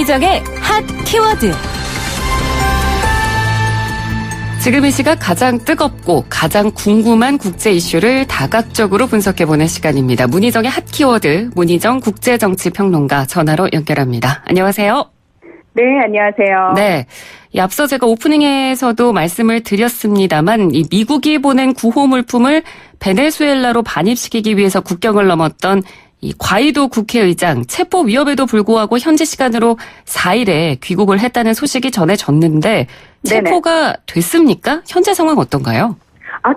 문희정의 핫 키워드. 지금 이 시각 가장 뜨겁고 가장 궁금한 국제 이슈를 다각적으로 분석해보는 시간입니다. 문희정의 핫 키워드, 문희정 국제정치평론가 전화로 연결합니다. 안녕하세요. 네, 안녕하세요. 네, 앞서 제가 오프닝에서도 말씀을 드렸습니다만 이 미국이 보낸 구호 물품을 베네수엘라로 반입시키기 위해서 국경을 넘었던 이 과이도 국회의장 체포 위협에도 불구하고 현지 시간으로 4일에 귀국을 했다는 소식이 전해졌는데 체포가 됐습니까? 현재 상황 어떤가요?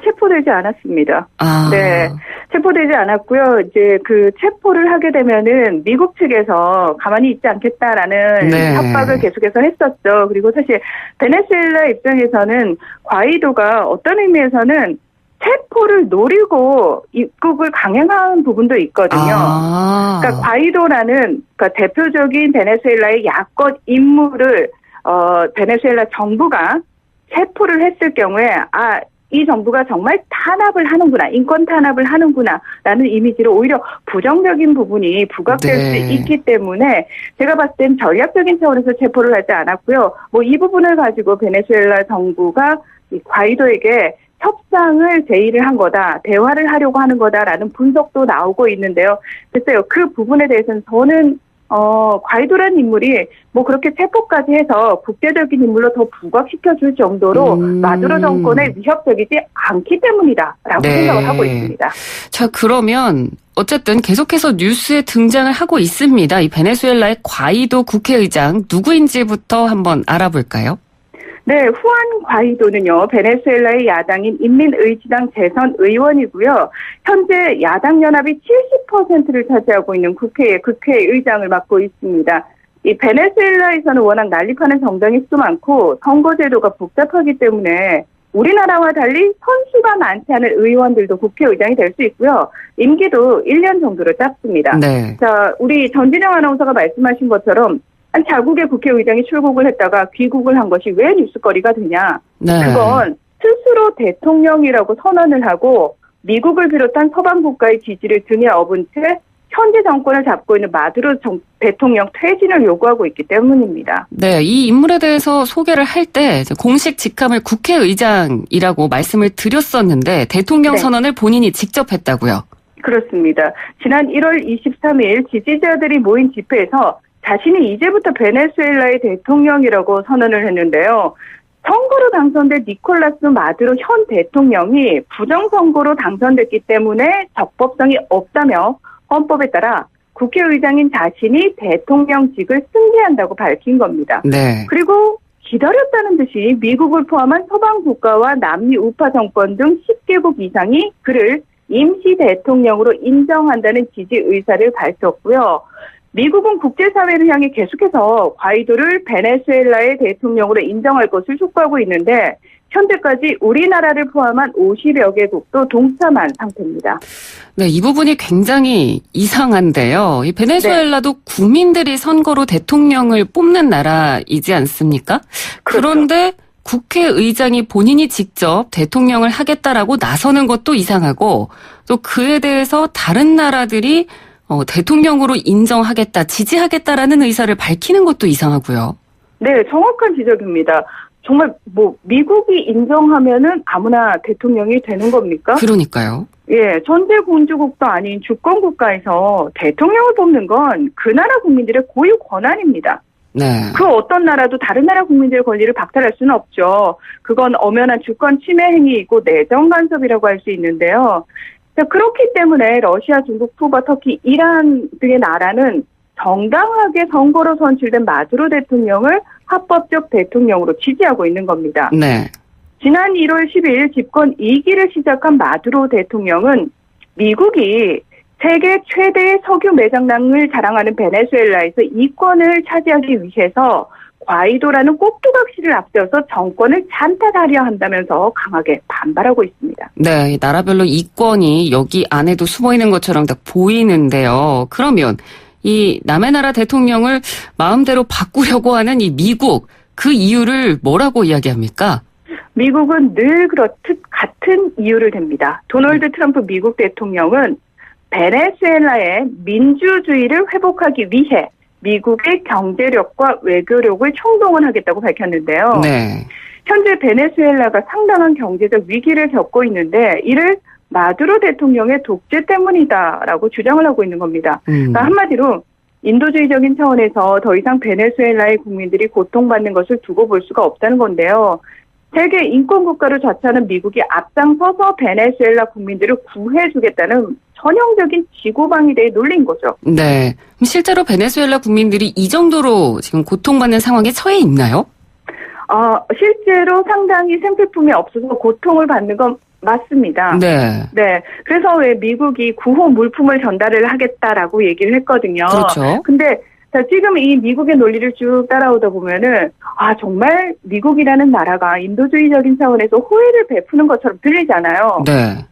체포되지 않았습니다. 아. 네. 체포되지 않았고요. 이제 그 체포를 하게 되면은 미국 측에서 가만히 있지 않겠다라는 협박을 계속해서 했었죠. 그리고 사실 베네수엘라 입장에서는 과이도가 어떤 의미에서는 체포를 노리고 입국을 강행한 부분도 있거든요. 그러니까 과이도라는 그러니까 대표적인 베네수엘라의 야권 인물을 베네수엘라 정부가 체포를 했을 경우에 이 정부가 정말 탄압을 하는구나, 인권 탄압을 하는구나라는 이미지로 오히려 부정적인 부분이 부각될 수 있기 때문에 제가 봤을 땐 전략적인 차원에서 체포를 하지 않았고요. 이 부분을 가지고 베네수엘라 정부가 이 과이도에게 협상을 제의를 한 거다, 대화를 하려고 하는 거다라는 분석도 나오고 있는데요. 글쎄요, 그 부분에 대해서는 저는 과이도라는 인물이 그렇게 체포까지 해서 국제적인 인물로 더 부각시켜줄 정도로 마두로 정권에 위협적이지 않기 때문이다라고 생각을 하고 있습니다. 자, 그러면 어쨌든 계속해서 뉴스에 등장을 하고 있습니다. 이 베네수엘라의 과이도 국회의장 누구인지부터 한번 알아볼까요? 네, 후안 과이도는요, 베네수엘라의 야당인 인민의지당 재선 의원이고요. 현재 야당 연합이 70%를 차지하고 있는 국회의장을 맡고 있습니다. 이 베네수엘라에서는 워낙 난립하는 정당이 수도 많고 선거제도가 복잡하기 때문에 우리나라와 달리 선수가 많지 않은 의원들도 국회의장이 될 수 있고요. 임기도 1년 정도로 짧습니다. 네. 자, 우리 전진영 아나운서가 말씀하신 것처럼 한 자국의 국회의장이 출국을 했다가 귀국을 한 것이 왜 뉴스거리가 되냐. 그건 스스로 대통령이라고 선언을 하고 미국을 비롯한 서방 국가의 지지를 등에 업은 채 현재 정권을 잡고 있는 마두로 대통령 퇴진을 요구하고 있기 때문입니다. 네, 이 인물에 대해서 소개를 할 때 공식 직함을 국회의장이라고 말씀을 드렸었는데 대통령 선언을 본인이 직접 했다고요? 그렇습니다. 지난 1월 23일 지지자들이 모인 집회에서 자신이 이제부터 베네수엘라의 대통령이라고 선언을 했는데요. 선거로 당선된 니콜라스 마두로 현 대통령이 부정선거로 당선됐기 때문에 적법성이 없다며 헌법에 따라 국회의장인 자신이 대통령직을 승계한다고 밝힌 겁니다. 네. 그리고 기다렸다는 듯이 미국을 포함한 서방 국가와 남미 우파 정권 등 10개국 이상이 그를 임시 대통령으로 인정한다는 지지 의사를 밝혔고요. 미국은 국제사회를 향해 계속해서 과이도를 베네수엘라의 대통령으로 인정할 것을 촉구하고 있는데 현재까지 우리나라를 포함한 50여 개국도 동참한 상태입니다. 네, 이 부분이 굉장히 이상한데요. 이 베네수엘라도 국민들이 선거로 대통령을 뽑는 나라이지 않습니까? 그런데 국회의장이 본인이 직접 대통령을 하겠다라고 나서는 것도 이상하고 또 그에 대해서 다른 나라들이 대통령으로 인정하겠다, 지지하겠다라는 의사를 밝히는 것도 이상하고요. 네, 정확한 지적입니다. 정말 미국이 인정하면은 아무나 대통령이 되는 겁니까? 그러니까요. 예, 전제 군주국도 아닌 주권 국가에서 대통령을 뽑는 건 그 나라 국민들의 고유 권한입니다. 네. 그 어떤 나라도 다른 나라 국민들의 권리를 박탈할 수는 없죠. 그건 엄연한 주권 침해 행위이고 내정 간섭이라고 할 수 있는데요. 그렇기 때문에 러시아, 중국, 쿠바, 터키, 이란 등의 나라는 정당하게 선거로 선출된 마두로 대통령을 합법적 대통령으로 지지하고 있는 겁니다. 네. 지난 1월 10일 집권 2기를 시작한 마두로 대통령은 미국이 세계 최대의 석유 매장량을 자랑하는 베네수엘라에서 이권을 차지하기 위해서 과이도라는 꼭두각시를 앞세워서 정권을 찬탈하려 한다면서 강하게 반발하고 있습니다. 네, 나라별로 이권이 여기 안에도 숨어있는 것처럼 딱 보이는데요. 그러면 이 남의 나라 대통령을 마음대로 바꾸려고 하는 이 미국, 그 이유를 뭐라고 이야기합니까? 미국은 늘 그렇듯 같은 이유를 댑니다. 도널드 트럼프 미국 대통령은 베네수엘라의 민주주의를 회복하기 위해 미국의 경제력과 외교력을 총동원하겠다고 밝혔는데요. 네. 현재 베네수엘라가 상당한 경제적 위기를 겪고 있는데 이를 마두로 대통령의 독재 때문이다라고 주장을 하고 있는 겁니다. 그러니까 한마디로 인도주의적인 차원에서 더 이상 베네수엘라의 국민들이 고통받는 것을 두고 볼 수가 없다는 건데요. 세계 인권국가로 자처하는 미국이 앞장서서 베네수엘라 국민들을 구해주겠다는 전형적인 지구방위대의 논리인 거죠. 네. 그럼 실제로 베네수엘라 국민들이 이 정도로 지금 고통받는 상황에 처해 있나요? 실제로 상당히 생필품이 없어서 고통을 받는 건 맞습니다. 네. 네. 그래서 왜 미국이 구호 물품을 전달을 하겠다라고 얘기를 했거든요. 그렇죠. 근데 자, 지금 이 미국의 논리를 쭉 따라오다 보면은, 정말 미국이라는 나라가 인도주의적인 차원에서 호의를 베푸는 것처럼 들리잖아요. 네.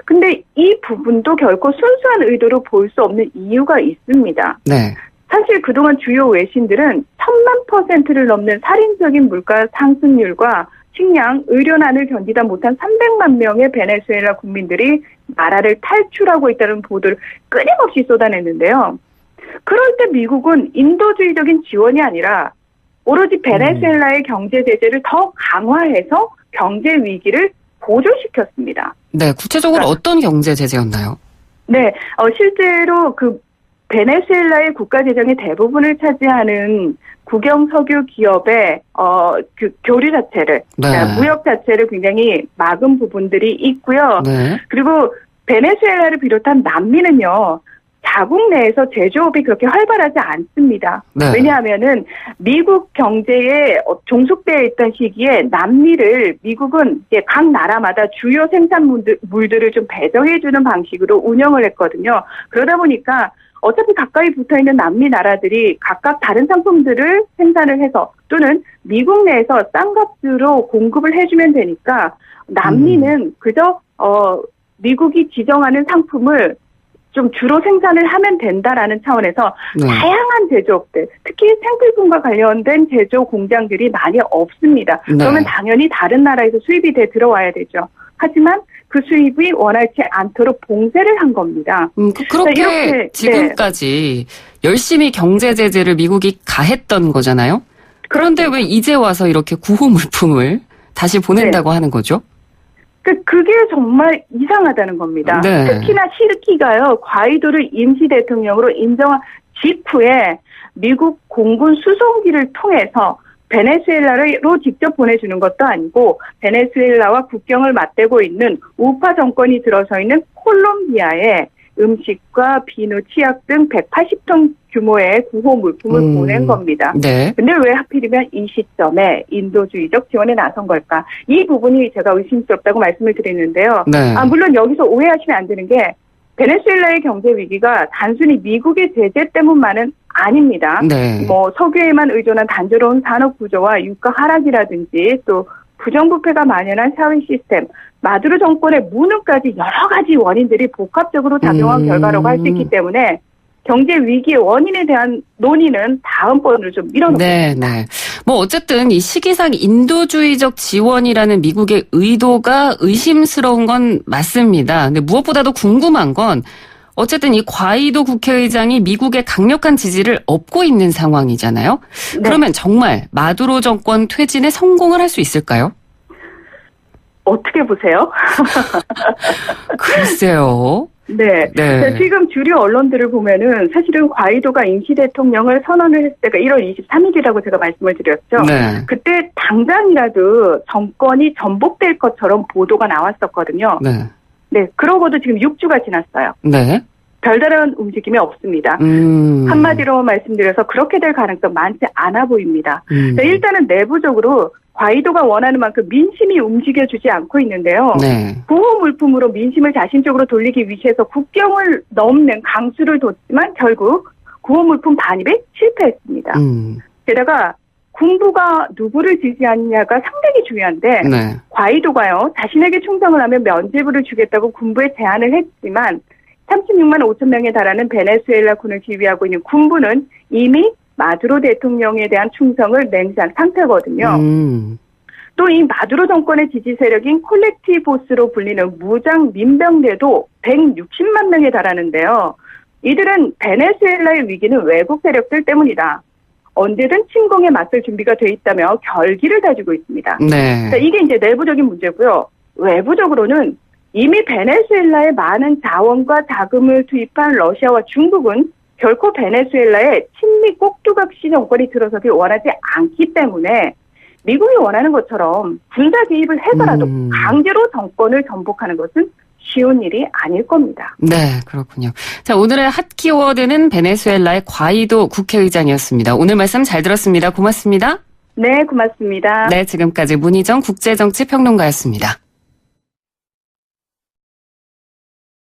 근데 이 부분도 결코 순수한 의도로 볼 수 없는 이유가 있습니다. 네. 사실 그동안 주요 외신들은 1000만%를 넘는 살인적인 물가 상승률과 식량, 의료난을 견디다 못한 300만 명의 베네수엘라 국민들이 나라를 탈출하고 있다는 보도를 끊임없이 쏟아냈는데요. 그럴 때 미국은 인도주의적인 지원이 아니라 오로지 베네수엘라의 경제 제재를 더 강화해서 경제 위기를 고조시켰습니다. 네, 구체적으로 어떤 경제 제재였나요? 네, 실제로 그 베네수엘라의 국가 재정의 대부분을 차지하는 국영 석유 기업의 그 교류 자체를, 네. 무역 자체를 굉장히 막은 부분들이 있고요. 네. 그리고 베네수엘라를 비롯한 남미는요, 자국 내에서 제조업이 그렇게 활발하지 않습니다. 네. 왜냐하면은 미국 경제에 종속되어 있던 시기에 남미를 미국은 이제 각 나라마다 주요 생산물들을 좀 배정해주는 방식으로 운영을 했거든요. 그러다 보니까 어차피 가까이 붙어있는 남미 나라들이 각각 다른 상품들을 생산을 해서 또는 미국 내에서 싼 값으로 공급을 해주면 되니까 남미는 그저 미국이 지정하는 상품을 좀 주로 생산을 하면 된다라는 차원에서 네. 다양한 제조업들, 특히 생필품과 관련된 제조 공장들이 많이 없습니다. 네. 그러면 당연히 다른 나라에서 수입이 들어와야 되죠. 하지만 그 수입이 원활치 않도록 봉쇄를 한 겁니다. 그렇게 이렇게, 지금까지 열심히 경제 제재를 미국이 가했던 거잖아요. 그런데 왜 이제 와서 이렇게 구호 물품을 다시 보낸다고 하는 거죠? 그게 정말 이상하다는 겁니다. 네. 특히나 시르키가요, 과이도를 임시 대통령으로 인정한 직후에 미국 공군 수송기를 통해서 베네수엘라로 직접 보내주는 것도 아니고 베네수엘라와 국경을 맞대고 있는 우파 정권이 들어서 있는 콜롬비아에 음식과 비누, 치약 등 180톤 규모의 구호 물품을 보낸 겁니다. 네. 근데 왜 하필이면 이 시점에 인도주의적 지원에 나선 걸까? 이 부분이 제가 의심스럽다고 말씀을 드리는데요. 네. 물론 여기서 오해하시면 안 되는 게 베네수엘라의 경제 위기가 단순히 미국의 제재 때문만은 아닙니다. 네. 석유에만 의존한 단조로운 산업 구조와 유가 하락이라든지 또 부정부패가 만연한 사회 시스템, 마두로 정권의 무능까지 여러 가지 원인들이 복합적으로 작용한 결과라고 할 수 있기 때문에 경제 위기의 원인에 대한 논의는 다음번으로 좀 밀어놓겠습니다. 네. 어쨌든 이 시기상 인도주의적 지원이라는 미국의 의도가 의심스러운 건 맞습니다. 근데 무엇보다도 궁금한 건 어쨌든 이 과이도 국회의장이 미국의 강력한 지지를 얻고 있는 상황이잖아요. 네. 그러면 정말 마두로 정권 퇴진에 성공을 할 수 있을까요? 어떻게 보세요? 글쎄요. 네. 네. 지금 주류 언론들을 보면은 사실은 과이도가 임시 대통령을 선언을 했을 때가 1월 23일이라고 제가 말씀을 드렸죠. 네. 그때 당장이라도 정권이 전복될 것처럼 보도가 나왔었거든요. 네. 네. 그러고도 지금 6주가 지났어요. 네. 별다른 움직임이 없습니다. 한마디로 말씀드려서 그렇게 될 가능성 많지 않아 보입니다. 일단은 내부적으로 과이도가 원하는 만큼 민심이 움직여주지 않고 있는데요. 네. 구호 물품으로 민심을 자신 쪽으로 돌리기 위해서 국경을 넘는 강수를 뒀지만 결국 구호 물품 반입에 실패했습니다. 게다가 군부가 누구를 지지하느냐가 상당히 중요한데 네. 과이도가요. 자신에게 충성을 하면 면죄부를 주겠다고 군부에 제안을 했지만 36만 5천 명에 달하는 베네수엘라 군을 지휘하고 있는 군부는 이미 마두로 대통령에 대한 충성을 맹세한 상태거든요. 또 이 마두로 정권의 지지 세력인 콜렉티보스로 불리는 무장 민병대도 160만 명에 달하는데요. 이들은 베네수엘라의 위기는 외국 세력들 때문이다. 언제든 침공에 맞설 준비가 돼 있다며 결기를 다지고 있습니다. 네. 이게 이제 내부적인 문제고요. 외부적으로는 이미 베네수엘라에 많은 자원과 자금을 투입한 러시아와 중국은 결코 베네수엘라에 친미 꼭두각시 정권이 들어서기 원하지 않기 때문에 미국이 원하는 것처럼 군사 개입을 해서라도 강제로 정권을 전복하는 것은 쉬운 일이 아닐 겁니다. 네, 그렇군요. 자, 오늘의 핫 키워드는 베네수엘라의 과이도 국회의장이었습니다. 오늘 말씀 잘 들었습니다. 고맙습니다. 네, 고맙습니다. 네, 지금까지 문희정 국제정치평론가였습니다.